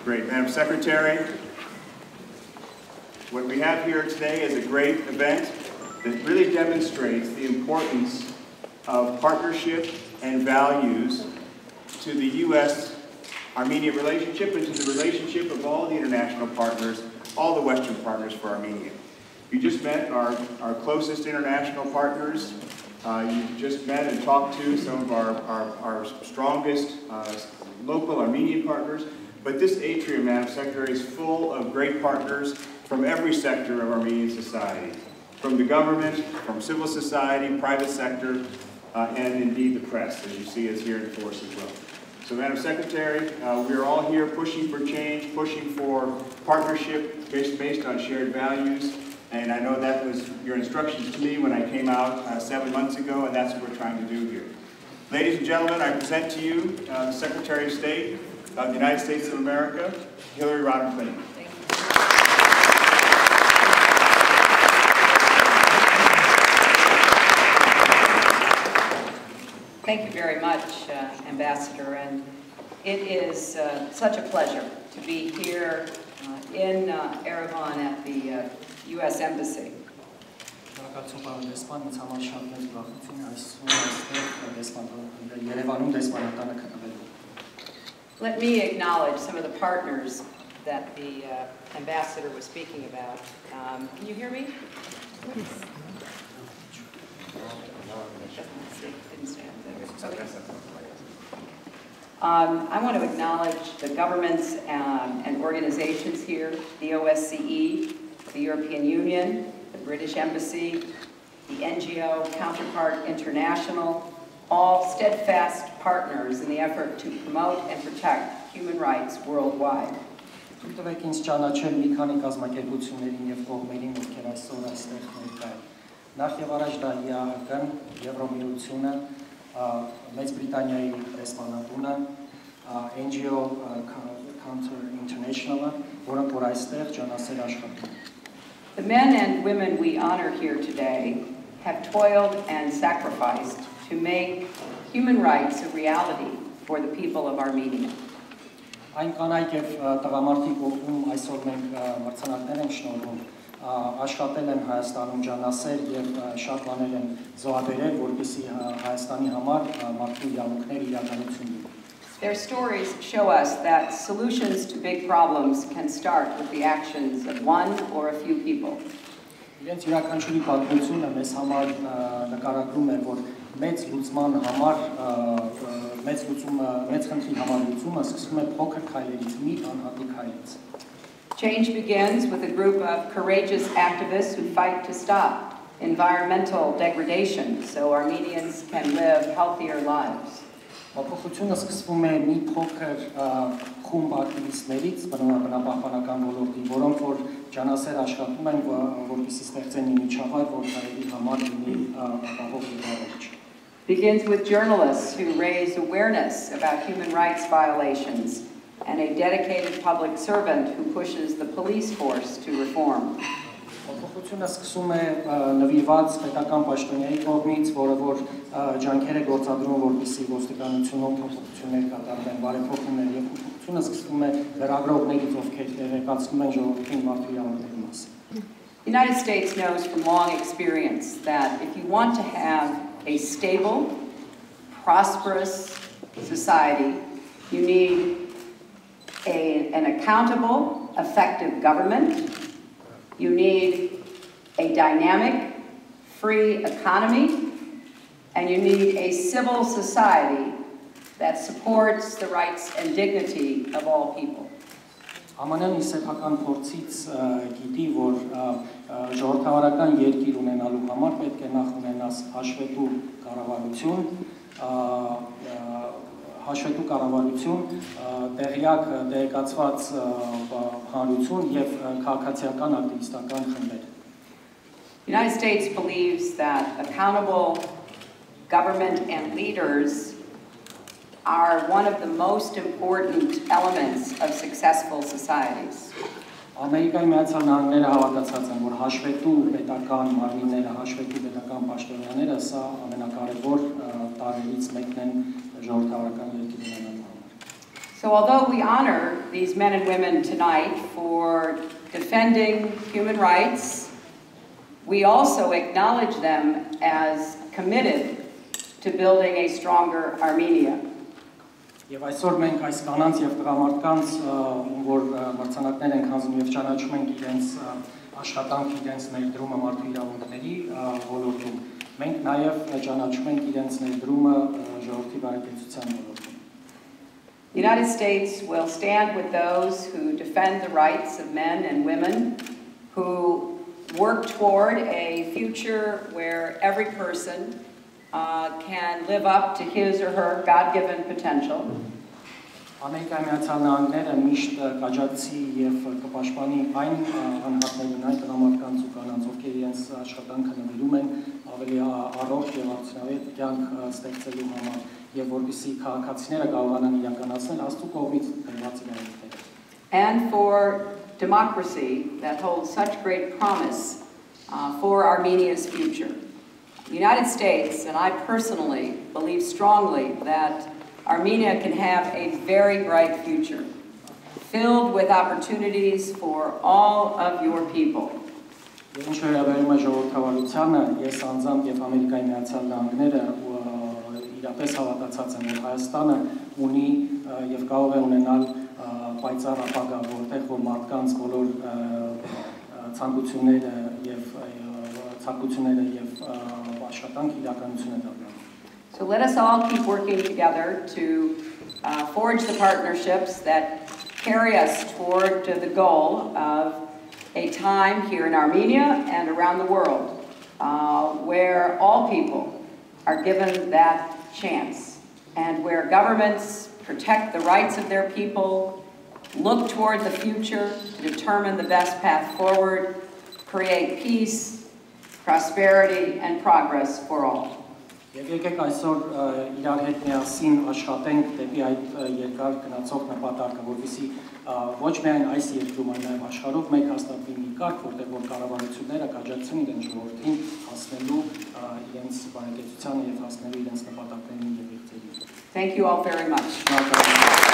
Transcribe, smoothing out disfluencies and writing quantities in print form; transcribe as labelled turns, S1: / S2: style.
S1: Great. Madam Secretary, what we have here today is a great event that really demonstrates the importance of partnership and values to the U.S.-Armenia relationship and to the relationship of all the international partners, all the Western partners for Armenia. You just met our closest international partners. You just met and talked to some of our strongest local Armenian partners. But this atrium, Madam Secretary, is full of great partners from every sector of Armenian society, from the government, from civil society, private sector, and indeed the press, as you see us here in force as well. So, Madam Secretary, we are all here pushing for change, pushing for partnership based on shared values. And I know that was your instructions to me when I came out 7 months ago, and that's what we're trying to do here. Ladies and gentlemen, I present to you the Secretary of State of the United States of America, Hillary Rodham Clinton.
S2: Thank you very much, Ambassador, and it is such a pleasure to be here in Yerevan at the U.S. Embassy. Let me acknowledge some of the partners that the Ambassador was speaking about. Can you hear me? I want to acknowledge the governments and organizations here, the OSCE, the European Union, the British Embassy, the NGO Counterpart International, all steadfast partners in the effort to promote and protect human rights worldwide.
S3: Նախ եւ առաջ դա ԵԱՀԿ-ն, Եվրոմիությունը, Մեծ Բրիտանիայի դեսպանատունը, NGO Counterpart International, որոնք որ այստեղ ջանասեր աշխատում։
S2: The men and women we honor here today have toiled and sacrificed to make human rights a reality for the people of Armenia.
S3: Այն կանայք եւ տղամարդիկ, ում այսօր մենք մրցանակներ ենք շնորհում, աշխատել են Հայաստանում ջանասեր եւ շատ բաներ են զոհաբերել, որպեսզի Հայաստանի համար մարդու իրավունքները իրականություն լինեն։
S2: Their stories show us that solutions to big problems can start with the actions of one or a few people.
S3: Իրենց յուրաքանչյուրի պատմությունը մեզ համար նկարագրում է, որ մեծ լուծման համար մեծ խնդրի համար լուծումը սկսվում է փոքր քայլերից, մի անհատի քայլից։
S2: Change begins with a group of courageous activists who fight to stop environmental degradation so Armenians can live healthier lives.
S3: Փոփոխությունը սկսվում է մի փոքր խումբ ակտիվիստներից բնապահպանական ոլորտի, որոնք որ ջանասեր աշխատում են, որպեսզի ստեղծեն մի միջավայր, որ հայերի համար լինի ապահով իրավունք։
S2: Begins with journalists who raise awareness about human rights violations and a dedicated public servant who pushes the police force to reform.
S3: Փոփոխությունը սկսում է նվիրված պետական պաշտոնյայի կողմից, որը որ ջանքեր է գործադրում, որպեսզի ոստիկանությունում փոփոխություններ կատարվեն, բարեփոխումներ, եւ փոփոխությունը սկսվում է լրագրողներից, ովքեր տեղեկացնում են ժողովրդին մարդու իրավունքների մասին։
S2: The United States knows from long experience that if you want to have a stable, prosperous society, you need an accountable, effective government. You need a dynamic, free economy, and you need a civil society that supports the rights and dignity of all people.
S3: Ամանյան իսեփական փորձից գիտի, որ ժողովրդավարական երկիր ունենալու համար պետք է նախ ունենաս հաշվետու կառավարություն, տեղյակ տեղեկացված հանրություն եւ քաղաքացիական ակտիվիստական խմբեր։
S2: The United States believes that accountable government and leaders are one of the most important elements of successful societies.
S3: Ամերիկայի Միացյալ Նահանգները հավատացած են, որ հաշվետու պետական մարմինները, հաշվետու պետական պաշտոնյաները սա ամենակարևոր տարրերից մեկն են ժողովրդավարական երկիր ունենալու համար։
S2: So although we honor these men and women tonight for defending human rights, we also acknowledge them as committed to building a stronger Armenia.
S3: Եվ այսօր մենք այս կանանց եւ տղամարդկանց, որ մրցանակներ են հանձնում եւ ճանաչում ենք իրենց աշխատանքը, իրենց ներդրումը մարդու իրավունքների ոլորտում, մենք նաեւ ճանաչում ենք իրենց ներդրումը ժողովրդի բարեկեցության ոլորտում.
S2: The United States will stand with those who defend the rights of men and women, who work toward a future where every person can live up to his or her God-given potential.
S3: Ամերիկայի Միացյալ Նահանգները միշտ կաջակցի եւ կպաշտպանի այն անհատներին, այն տղամարդկանց ու կանանց, ովքեր իրենց աշխատանքը նվիրում են ավելի առողջ եւ արդյունավետ կյանք ստեղծելու համար եւ որպեսզի քաղաքացիները կարողանան իրականացնել Աստծո կողմից տրված իրավունքները.
S2: And for democracy that holds such great promise for Armenia's future. The United States, and I personally believe strongly that Armenia can have a very bright future, filled with opportunities for all of your people.
S3: Ինչ վերաբերում է ժողովրդավարությանը, ես անձամբ եւ Ամերիկայի Միացյալ Նահանգները իրապես հավատացած եմ, որ Հայաստանը ունի եւ կարող է ունենալ պայծառ ապագա, որտեղ որ մարդկանց բոլոր ցանկությունները եւ աշխատանք իրականություն է դառնում.
S2: So let us all keep working together to forge the partnerships that carry us toward the goal of a time here in Armenia and around the world where all people are given that chance and where governments protect the rights of their people, look toward the future to determine the best path forward, create peace, prosperity, and progress for all.
S3: Եվ եկեք այսօր իրար հետ միասին աշխատենք դեպի այդ երկար գնացող նպատակը, որովհետեւ ոչ միայն այս երկրում, այլ նաև աշխարհով մեկ հաստատվի մի կարգ, որտեղ որ կառավարությունները կաջակցեն իրենց ժողովրդին հասնելու իրենց բարեկեցությանը եւ հասնելու իրենց նպատակներին եւ իրցերին.
S2: Thank you all very much.